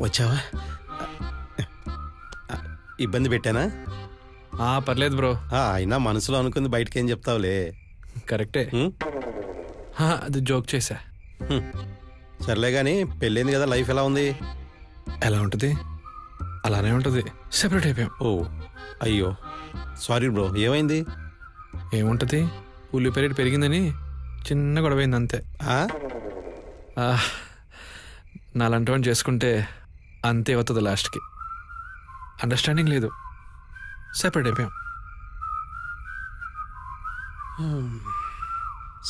వచ్చావా? ఇబ్బంది పెట్టానా? పర్లేదు బ్రో. అయినా మనసులో అనుకుంది బయటకేం చెప్తావులే. కరెక్టే. అది జోక్ చేశా. సర్లే కానీ పెళ్ళైంది కదా, లైఫ్ ఎలా ఉంది? ఎలా ఉంటుంది? అలానే ఉంటుంది. సెపరేట్ అయిపోయాం. ఓ అయ్యో సారీ బ్రో, ఏమైంది? ఏముంటుంది, ఉల్లిపాయ రేటు పెరిగిందని చిన్న గొడవైంది అంతే. నాలంటి చేసుకుంటే అంతే అవుతుంది లాస్ట్కి. అండర్స్టాండింగ్ లేదు, సెపరేట్ అయిపోయాం.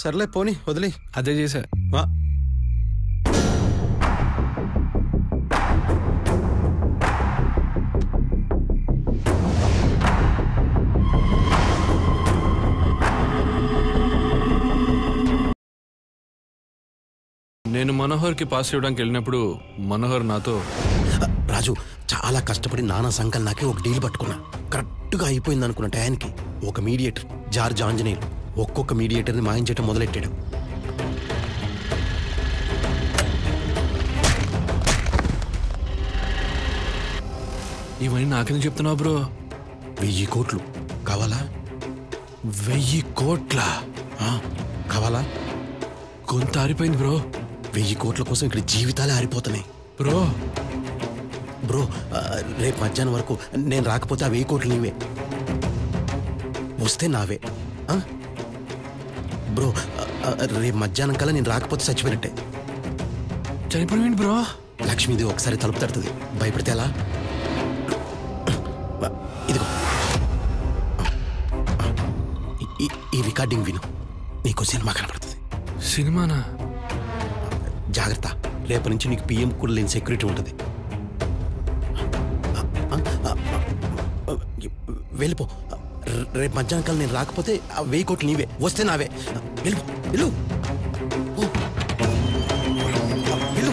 సర్లే పోనీ వదిలి. అదే చేశా. నేను మనోహర్కి పాస్ ఇవ్వడానికి వెళ్ళినప్పుడు మనోహర్ నాతో, రాజు చాలా కష్టపడి నానా సంకల్ నాకే ఒక డీల్ పట్టుకున్నా. కరెక్ట్గా అయిపోయింది అనుకున్న టయానికి ఒక మీడియేటర్ జార్జ్ ఆంజనేయులు ఒక్కొక్క మీడియేటర్ని మాయించడం మొదలెట్టాడు. ఇవన్నీ నాకెందుకు చెప్తున్నావు బ్రో? 1000 కోట్లు కావాలా? 1000 కోట్ల కావాలా? గొంతు ఆరిపోయింది బ్రో. 1000 కోట్ల కోసం ఇక్కడ జీవితాలే ఆరిపోతున్నాయి బ్రో. బ్రో రేపు మధ్యాహ్నం వరకు నేను రాకపోతే ఆ 1000 కోట్లు నీవే, వస్తే నావే. బ్రో రేపు మధ్యాహ్నం కల్లా నేను రాకపోతే చచ్చిపోయినట్టే. చనిపోయింది బ్రో. లక్ష్మీదేవి ఒకసారి తలుపు తడుతుంది, భయపడితే ఎలా? ఇదిగో ఈ రికార్డింగ్ విను, నీకు సినిమా కనపడుతుంది. సినిమానా? జాగ్రత్త, రేపు నుంచి నీకు పిఎం కూడా లేని సెక్యూరిటీ ఉంటుంది. వెళ్ళిపో. రేపు మధ్యాహ్నం కల్లా నేను రాకపోతే ఆ 1000 కోట్లు నీవే, వస్తే నావే. వెళ్ళిపో వెళ్ళు. వెళ్ళు.